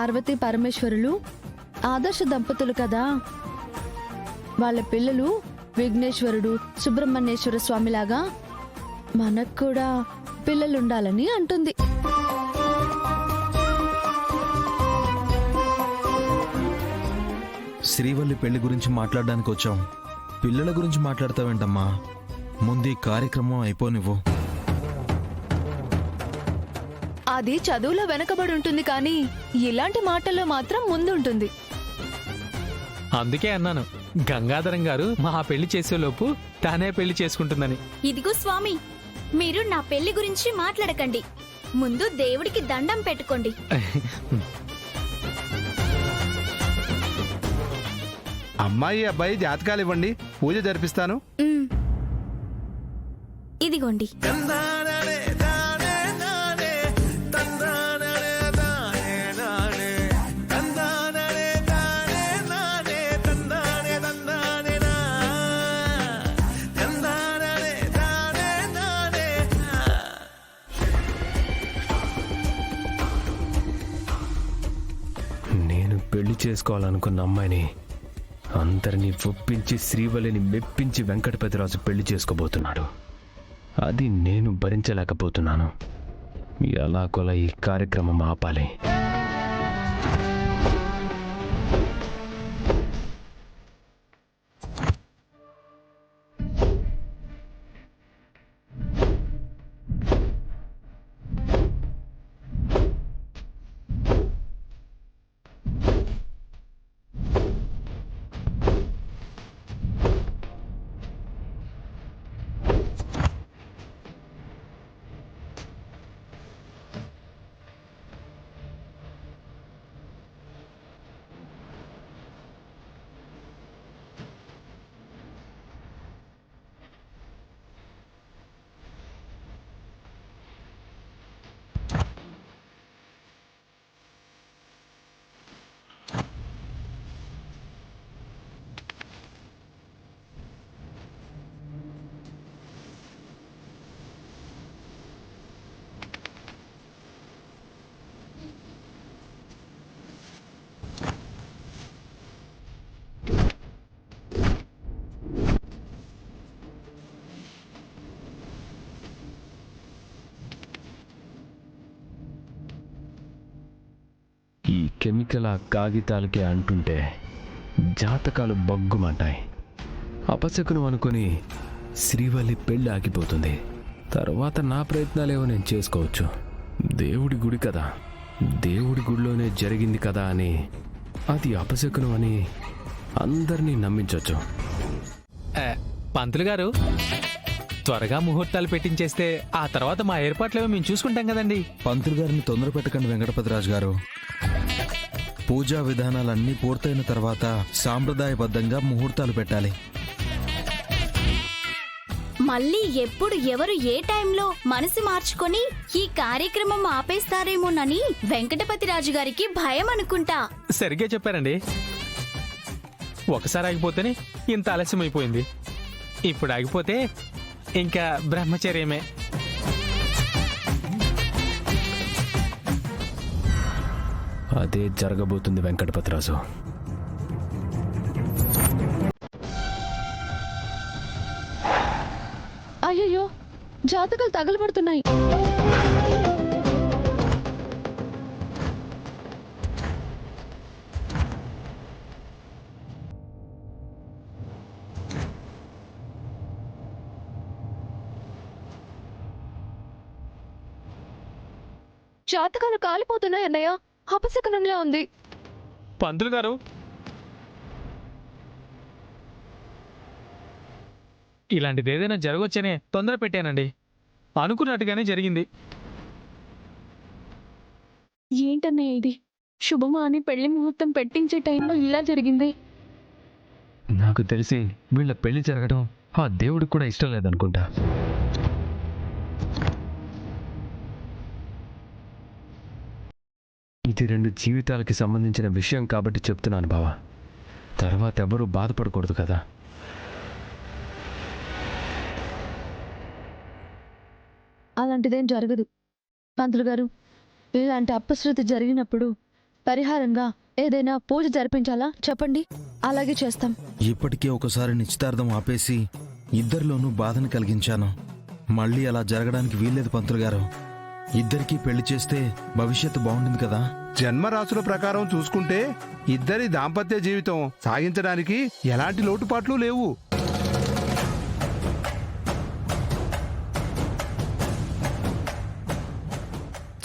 పార్వతీ పరమేశ్వరులు ఆదర్శ దంపతులు కదా. వాళ్ళ పిల్లలు విఘ్నేశ్వరుడు, సుబ్రహ్మణ్యేశ్వర స్వామిలాగా మనకు కూడా పిల్లలుండాలని అంటుంది. శ్రీవల్లి పెళ్లి గురించి మాట్లాడడానికి వచ్చాం. పిల్లల గురించి మాట్లాడతావేంటమ్మా? ముందు ఈ కార్యక్రమం అయిపోనివ్వు. అది చదువులో వెనకబడి ఉంటుంది, కానీ ఇలాంటి మాటల్లో మాత్రం ముందుంటుంది. అందుకే అన్నాను, గంగాధరం గారు మా పెళ్లి చేసేలోపు తానే పెళ్లి చేసుకుంటుందని. ఇదిగో స్వామి, మీరు నా పెళ్లి గురించి మాట్లాడకండి. ముందు దేవుడికి దండం పెట్టుకోండి. అమ్మాయి అబ్బాయి జాతకాలు ఇవ్వండి, పూజ జరిపిస్తాను. ఇదిగోండి. నేను పెళ్లి చేసుకోవాలనుకున్న అమ్మాయిని అందరినీ ఒప్పించి శ్రీవల్లిని మెప్పించి వెంకటపతిరాజు పెళ్లి చేసుకోబోతున్నాడు. అది నేను భరించలేకపోతున్నాను. ఎలాగోలా ఈ కార్యక్రమం ఆపాలి. ఈ కెమికల్ ఆ కాగితాలకే అంటుంటే జాతకాలు బగ్గుమంటాయి. అపశకునం అనుకుని శ్రీవల్లి పెళ్ళి ఆగిపోతుంది. తర్వాత నా ప్రయత్నాలేవో నేను చేసుకోవచ్చు. దేవుడి గుడి కదా, దేవుడి గుడిలోనే జరిగింది కదా అని అది అపశకునం అని అందరినీ నమ్మించవచ్చు. పంతులు గారు, త్వరగా ముహూర్తాలు పెట్టించేస్తే ఆ తర్వాత మా ఏర్పాట్లేవో మేము చూసుకుంటాం కదండి. పంతులు గారిని తొందర పెట్టకండి వెంకటపతిరాజు గారు. పూజా విధానాలన్నీ పూర్తయిన తర్వాత సాంప్రదాయబద్ధంగా ముహూర్తాలు పెట్టాలి. మళ్ళీ ఎప్పుడు ఎవరు ఏ టైంలో మనసు మార్చుకొని ఈ కార్యక్రమం ఆపేస్తారేమోనని వెంకటపతిరాజు గారికి భయం అనుకుంటా. సరిగ్గా చెప్పారండి. ఒకసారి ఆగిపోతేనే ఇంత ఆలస్యం అయిపోయింది. ఇప్పుడు ఆగిపోతే ఇంకా బ్రహ్మచర్యమే. అదే జరగబోతుంది వెంకటపతిరాజు. అయ్యయ్యో, జాతకాలు తగలబడుతున్నాయి. జాతకాలు కాలిపోతున్నాయి అన్నయ్య. అపశకనంలా ఉంది. పంతులు గారు, ఇలాంటిది ఏదైనా జరగొచ్చనే తొందర పెట్టానండి. అనుకున్నట్టుగానే జరిగింది. ఏంటన్నయ్య ఇది? శుభమా అని పెళ్లి ముహూర్తం పెట్టించే టైంలో ఇలా జరిగింది. నాకు తెలిసి వీళ్ళ పెళ్లి జరగడం ఆ దేవుడికి కూడా ఇష్టం లేదనుకుంటా. ఇది 2 జీవితాలకి సంబంధించిన విషయం కాబట్టి చెప్తున్నాను బావా. తర్వాత ఎవరూ బాధపడకూడదు కదా. అలాంటిదేం జరగదు పంతులు గారు. ఇలాంటి అపశృతి జరిగినప్పుడు పరిహారంగా ఏదైనా పూజ జరిపించాలా చెప్పండి, అలాగే చేస్తాం. ఇప్పటికే ఒకసారి నిశ్చితార్థం ఆపేసి ఇద్దరిలోనూ బాధను కలిగించాను. మళ్ళీ అలా జరగడానికి వీల్లేదు పంతులు గారు. ఇద్దరికీ పెళ్లి చేస్తే భవిష్యత్తు బాగుంటుంది కదా. జన్మరాశుల ప్రకారం చూసుకుంటే ఇద్దరి దాంపత్య జీవితం సాగించడానికి ఎలాంటి లోటుపాట్లు లేవు.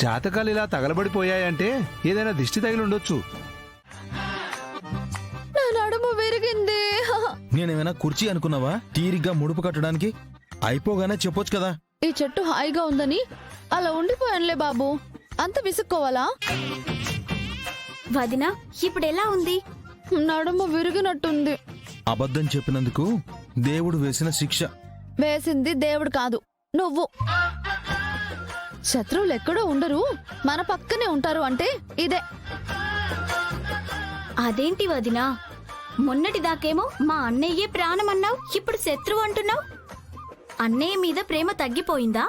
జాతకాలు ఇలా తగలబడిపోయాయంటే ఏదైనా దిష్టి తగిలి ఉండొచ్చు. నా నడుము విరిగింది. నేనేమైనా కుర్చీ అనుకున్నావా తీరిగ్గా ముడుపు కట్టడానికి? అయిపోగానే చెప్పొచ్చు కదా. ఈ చెట్టు హాయిగా ఉందని అలా ఉండిపోయానులే బాబు, అంత విసుక్కోవాలా? వదినా ఇప్పుడు ఎలా ఉంది? నడుము విరిగినట్టుంది. అబద్ధం చెప్పినందుకు దేవుడు వేసిన శిక్ష. వేసింది దేవుడు కాదు, నువ్వు. శత్రువులు ఎక్కడో ఉండరు, మన పక్కనే ఉంటారు అంటే ఇదే. అదేంటి వదినా, మొన్నటి దాకేమో మా అన్నయ్యే ప్రాణం అన్నావు, ఇప్పుడు శత్రువు అంటున్నావు. అన్నయ్య మీద ప్రేమ తగ్గిపోయిందా?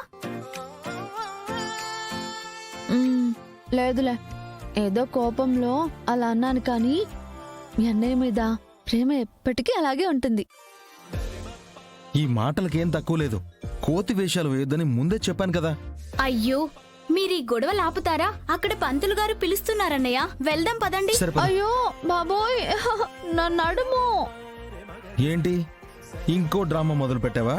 లేదులే, ఏదో కోపంలో అలా అన్నాను, కానీ మీ అన్నయ్య మీద ప్రేమ ఎప్పటికీ అలాగే ఉంటుంది. ఈ మాటలకేం తక్కువ లేదు. కోతి వేషాలు వేయొద్దని ముందే చెప్పాను కదా. అయ్యో, మీరీ గొడవలు ఆపుతారా? అక్కడ పంతులు గారు పిలుస్తున్నారన్నయ్య, వెళ్దాం పదండి. సరే పద. అయ్యో బాబోయ్, నా నడుము. ఏంటి ఇంకో డ్రామా మొదలు పెట్టావా?